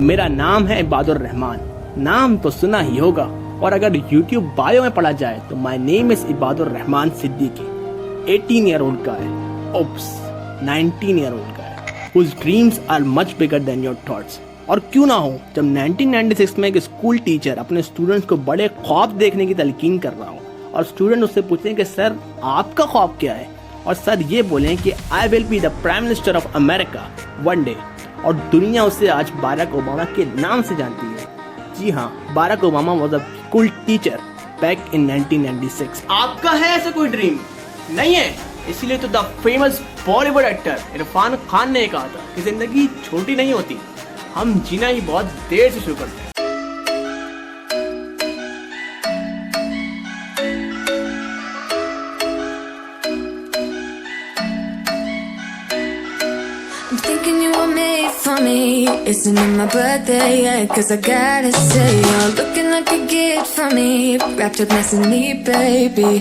मेरा नाम है इबादुर रहमान, नाम तो सुना ही होगा, और अगर YouTube बायो में पढ़ा जाए तो my name is Ibadur Rahman Siddiqui. 18 year old guy, oops 19 year old guy, whose dreams are much bigger than your thoughts। और क्यों ना हो, जब 1996 में एक स्कूल टीचर अपने स्टूडेंट्स को बड़े ख्वाब देखने की तलकीन कर रहा हो और स्टूडेंट उससे पूछें कि सर आपका ख्वाब क्या है, और सर ये बोलें कि I will be the prime minister of America one day, और दुनिया उसे आज बाराक ओबामा के नाम से जानती है। जी हाँ, Barack Obama was a school teacher back in 1996। आपका है ऐसा कोई ड्रीम? नहीं है? इसीलिए तो the famous Bollywood actor Irfan Khan ने कहा था कि जिंदगी छोटी नहीं होती, हम जीना ही बहुत देर से शुरू करते हैं। I'm thinking you were made for me. Isn't it my birthday yet? 'Cause I gotta say, you're looking like a gift for me. Wrapped up nice and neat, baby.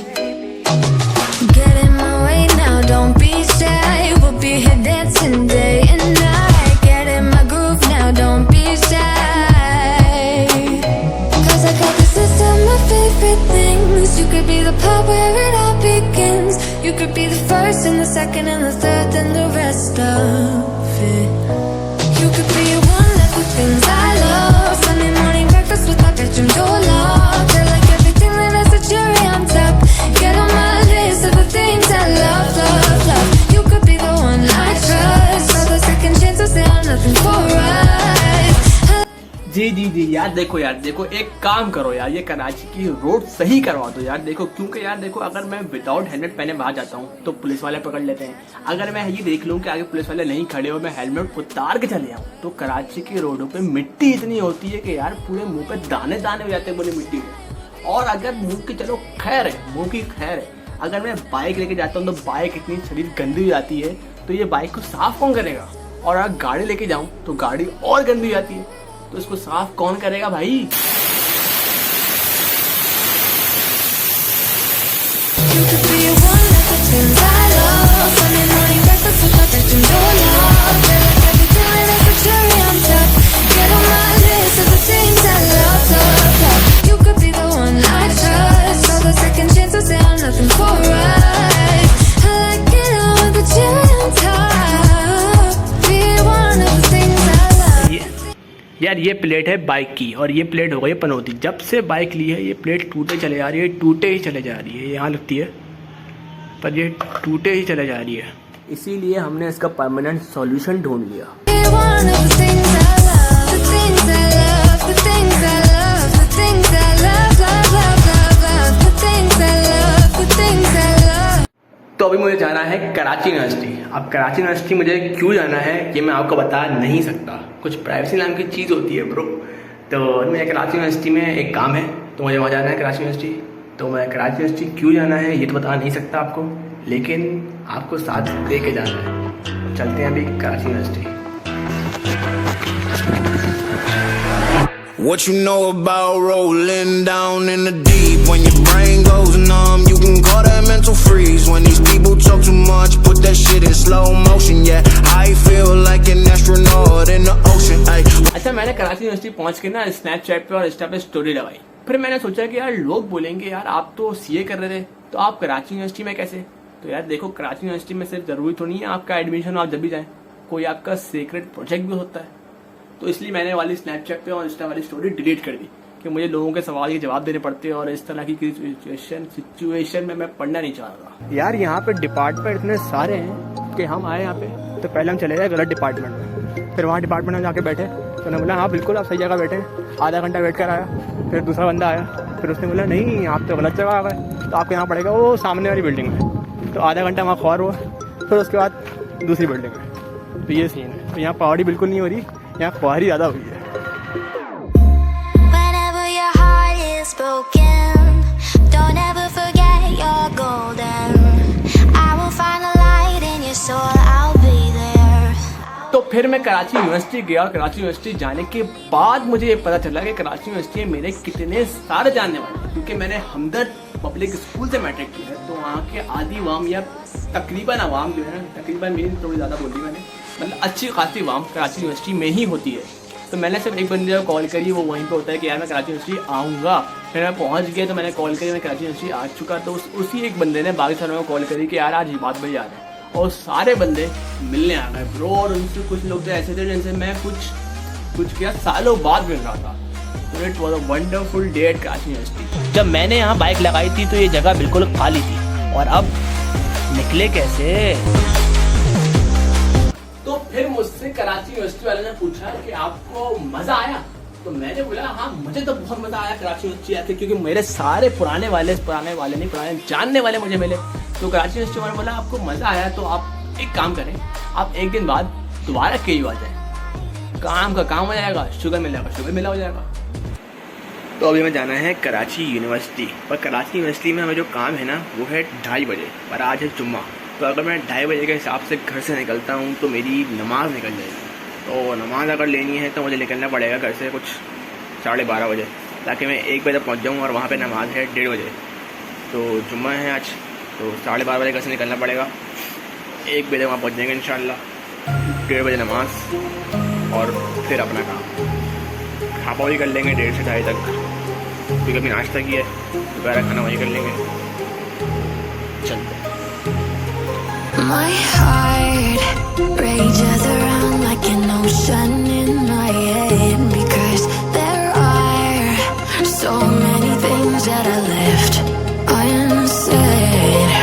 Get in my way now, don't be shy. We'll be here dancing day and night. Get in my groove now, don't be shy. 'Cause I got this list of my favorite things. You could be the part where it all begins. You could be the first and the second and the third and the rest of it. You could be one of the things I love. Sunday morning breakfast with my bedroom door locked. I like everything that has a cherry on top. Get on my list of the things I love, love, love. You could be the one I trust. All the second chances, they are nothing for us. जी यार देखो एक काम करो यार, ये कराची की road सही करवा दो यार। देखो क्योंकि यार देखो, अगर मैं विदाउट हेलमेट पहने बाहर जाता हूँ तो पुलिस वाले पकड़ लेते हैं। अगर मैं ये देख लूँ कि आगे पुलिस वाले नहीं खड़े और मैं हेलमेट उतार के चले आऊँ तो कराची की रोडों पे मिट्टी इतनी होती है कि यार पूरे मुंह पे दाने दाने हो जाते हैं बोले मिट्टी में। और अगर मुंह की चलो खैर है, मुंह की खैर है, अगर मैं बाइक लेके जाता हूँ तो बाइक इतनी शरीर गंदी हो जाती है तो ये बाइक को साफ कौन करेगा? और अगर गाड़ी लेके जाऊँ तो गाड़ी और गंदी हो जाती है तो इसको साफ कौन करेगा भाई? You could be one of the things I love. Sunday morning breakfast with my bedroom door locked. I like everything that has a cherry on top. Get on my list of the things I love, love, love. You could be the one I trust. All the second chances, they are nothing for us. I like it all with the cherry on top. Be one of the things I love. यार ये plate है bike की और ये plate हो गई पनौती। जब से बाइक ली है ये प्लेट टूटे चले जा रही है, टूटे ही चले जा रही है। यहाँ लगती है पर ये टूटे ही चले जा रही है, इसीलिए हमने इसका परमानेंट सॉल्यूशन ढूंढ लिया। Be one of the things I love, the things I love, the things I love, the things I love, love, love, love, love, the things I love, the things I love. तो अभी मुझे जाना है Karachi university. अब Karachi university मुझे क्यों जाना है ये मैं आपको बता नहीं सकता, कुछ प्राइवेसी नाम की चीज़ होती है ब्रो। तो मुझे कराची यूनिवर्सिटी में एक काम है तो मुझे वहाँ जाना है कराची यूनिवर्सिटी। तो मैं कराची यूनिवर्सिटी क्यों जाना है ये तो बता नहीं सकता आपको, लेकिन आपको साथ दे के जाना है। चलते हैं अभी Karachi university. What you know about rolling down in the deep? When your brain goes numb, you can call that mental freeze. When these people talk too much, put that shit in slow motion. Yeah, I feel like an astronaut in the ocean. Ay. अच्छा, मैंने Karachi university पहुंच के ना Snapchat पे और Insta पे story लगाई। फिर मैंने सोचा कि यार लोग बोलेंगे यार आप तो सीए कर रहे थे तो आप कराची यूनिवर्सिटी में कैसे? तो यार देखो, कराची यूनिवर्सिटी में सिर्फ जरूरी तो नहीं है आपका एडमिशन आप जब भी जाए, कोई आपका सीक्रेट प्रोजेक्ट भी होता है। तो इसलिए मैंने वाली स्नैपचैट पे और इंस्टा वाली स्टोरी डिलीट कर दी कि मुझे लोगों के सवाल के जवाब देने पड़ते हैं और इस तरह की सिचुएशन में मैं पढ़ना नहीं चाह रहा। यार यहाँ पे डिपार्टमेंट इतने सारे हैं कि हम आए यहाँ पे तो पहले हम चले गए गलत डिपार्टमेंट में। फिर वहाँ डिपार्टमेंट में जाके बैठे तो उन्होंने बोला हाँ बिल्कुल आप सही जगह बैठे। आधा घंटा वेट कर आया, फिर दूसरा बंदा आया, फिर उसने बोला नहीं आप तो गलत जगह आ गए, तो आपको यहाँ पड़ेगा वो सामने वाली बिल्डिंग में। तो आधा घंटा वहाँ ख्वार हुआ, फिर उसके बाद दूसरी बिल्डिंग में। तो ये सीन है। तो यहाँ पहाड़ी बिल्कुल नहीं हो रही, यहाँ ख्वारी ज़्यादा हुई है। Whenever your heart is broken, don't ever forget you're golden. I will find a light in your soul, I'll be there. तो फिर मैं कराची यूनिवर्सिटी गया और कराची यूनिवर्सिटी जाने के बाद मुझे ये पता चला कि कराची यूनिवर्सिटी में मेरे कितने सारे जानने वाले हैं, क्योंकि मैंने हमदर्द पब्लिक स्कूल से मैट्रिक किया है। तो वहाँ के आधी वाम या तकरीबन जो है, तकरीबन मेरी थोड़ी ज़्यादा बोली मैंने, मतलब अच्छी खासी वाम कराची यूनिवर्सिटी में ही होती है। तो मैंने सिर्फ एक बंदे को कॉल करी, वो वहीं पे होता है कि यार मैं कराची यूनिवर्सिटी आऊँगा। फिर मैं पहुँच गया तो मैंने कॉल करी, मैं कराची यूनिवर्सिटी आ चुका। तो उसी एक बंदे ने बाकी सारों को कॉल करी कि यार आज बात भाई आ रहे हैं, और सारे बंदे मिलने आ गए ब्रो। और उनसे कुछ लोग तो ऐसे थे जिनसे मैं कुछ क्या सालों बाद मिल रहा था। तो it was a wonderful day at Karachi university. जब मैंने यहाँ बाइक लगाई थी तो ये जगह बिल्कुल खाली थी, और अब निकले कैसे। तो फिर मुझसे कराची यूनिवर्सिटी वाले ने पूछा कि आपको मजा आया? तो मैंने बोला हाँ मुझे तो बहुत मजा आया कराची यूनिवर्सिटी आके, क्योंकि मेरे सारे पुराने वाले जानने वाले मुझे मिले। तो कराची यूनिवर्सिटी वाले बोला आपको मजा आया तो आप एक काम करें, आप एक दिन बाद दोबारा KU आ जाए, काम का काम हो जाएगा, शुगर मिला हो जाएगा। तो अभी हमें जाना है कराची यूनिवर्सिटी, पर कराची यूनिवर्सिटी में हमें जो काम है ना वो है 2:30 बजे, पर आज है जुम्मा। तो अगर मैं 2:30 बजे के हिसाब से घर से निकलता हूँ तो मेरी नमाज़ निकल जाएगी। तो नमाज़ अगर लेनी है तो मुझे निकलना पड़ेगा घर से कुछ 12:30 बजे, ताकि मैं 1 बजे पहुँच जाऊँ, और वहाँ पे नमाज़ है 1:30 बजे। तो जुम्मा है आज, तो 12:30 बजे घर से निकलना पड़ेगा, 1 बजे वहाँ पहुँच जाएंगे इंशाल्लाह, 1:30 बजे नमाज़, और फिर अपना काम खापा वही कर लेंगे 1:30 से 2:30 तक, क्योंकि अभी नाश्ता किया है, दोपहर खाना वही कर लेंगे। चलते। My heart rages around like an ocean in my head, because there are so many things that I left unsaid.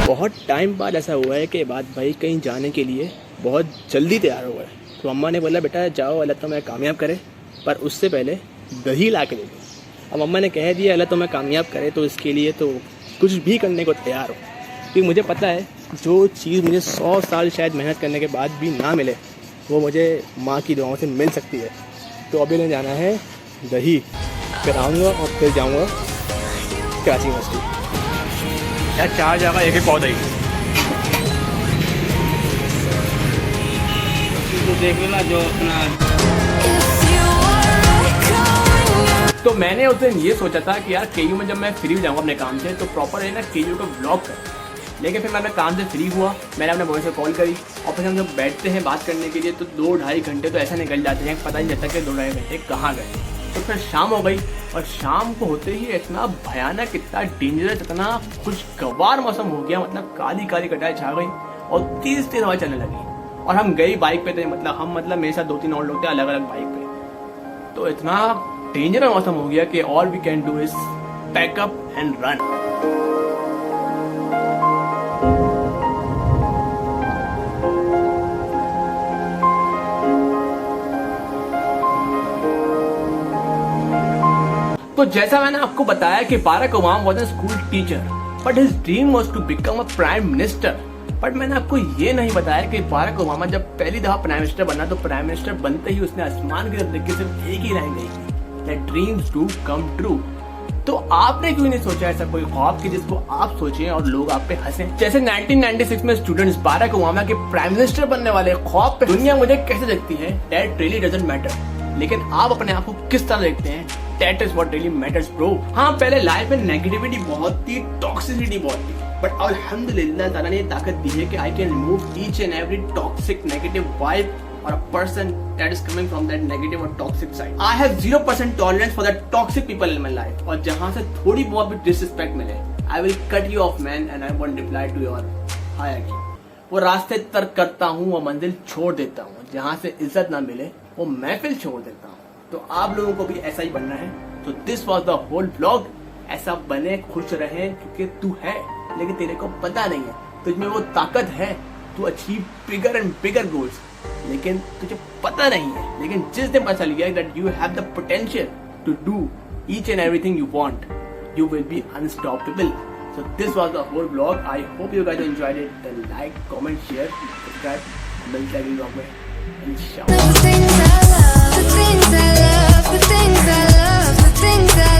बहुत टाइम बाद ऐसा हुआ है कि बात भाई कहीं जाने के लिए बहुत जल्दी तैयार हो गए। तो अम्मा ने बोला बेटा जाओ, अल्लाह तुम्हें कामयाब करे, पर उससे पहले दही ला के दे दो। अब अम्मा ने कह दिया अल्लाह तुम्हें कामयाब करे, तो इसके लिए तो कुछ भी करने को तैयार हो, क्योंकि मुझे पता है जो चीज़ मुझे 100 साल शायद मेहनत करने के बाद भी ना मिले, वो मुझे माँ की दुआओं से मिल सकती है। तो अभी ने जाना है दही, फिर आऊँगा और फिर जाऊँगा कराची यूनिवर्सिटी। यार 4 जगह एक पौधा ही तो देख लेना जो अपना। तो मैंने उस दिन ये सोचा था कि यार KU में जब मैं फ्री हो जाऊँगा अपने काम से तो प्रॉपर है ना KU का व्लॉग कर। लेकिन फिर मैं अपने काम से फ्री हुआ, मैंने अपने बॉय से कॉल करी, और फिर हम जब बैठते हैं बात करने के लिए तो 2-2.5 घंटे तो ऐसा निकल जाते हैं, पता नहीं चलता कि 2-2.5 घंटे कहाँ गए। तो फिर शाम हो गई, और शाम को होते ही इतना भयानक, इतना डेंजरस, इतना खुशगवार मौसम हो गया, मतलब काली काली कटाई छा गई और तेज हवा चलने लगी। और हम गई बाइक पे थे, मतलब मेरे साथ 2-3 और लोग थे अलग अलग बाइक पे। तो इतना डेंजरस मौसम हो गया कि all we can do is pack up and run. तो जैसा मैंने आपको बताया कि Barack Obama was a school teacher, but his dream was to become a prime minister. But मैंने आपको ये नहीं बताया कि बाराक ओबामा जब पहली दफा प्राइम मिनिस्टर बना तो प्राइम मिनिस्टर बनते ही उसने आसमान की तरफ देख के सिर्फ एक ही लाइन गई, that dreams do come true. तो आपने क्यों नहीं सोचा ऐसा कोई ख्वाब कि जिसको आप सोचें और लोग आप पे हंसें? जैसे 1996 में स्टूडेंट्स बाराक ओबामा के प्राइम मिनिस्टर बनने वाले ख्वाब पे दुनिया मुझे कैसे देखती है, दैट रियली डजंट मैटर। लेकिन आप अपने आप को किस तरह देखते हैं, that is what really matters bro. हाँ पहले लाइफ में नेगेटिविटी बहुत थी, टॉक्सिसिटी बहुत थी, बट अल्हम्दुलिल्लाह ताला ने ये ताकत दी है कि I can remove each and every toxic negative vibe or a person that is coming from that negative or toxic side. I have 0% tolerance for the toxic people in my life. और जहाँ से थोड़ी बहुत भी disrespect मिले, I will cut you off man and I won't reply to your hi again. वो रास्ते तर्क करता हूँ, वो मंजिल छोड़ देता हूँ, जहाँ से इज्जत ना मिले वो महफिल छोड़ देता हूँ। तो आप लोगों को भी ऐसा ही बनना है। तो this was the whole vlog. ऐसा बने, खुश रहे, क्योंकि तू है लेकिन तेरे को पता नहीं है, तुझमें वो ताकत है, तू achieve bigger and bigger goals, लेकिन तुझे पता नहीं है। लेकिन जिस दिन पता चल गया that you have the potential to do each and everything you want, you will be unstoppable. So this was the whole vlog. I hope you guys enjoyed it. Then like, comment, share, subscribe. मिलते हैं अगले vlog में इंशाल्लाह। The things I love, the things I love, the things I love, the things I love.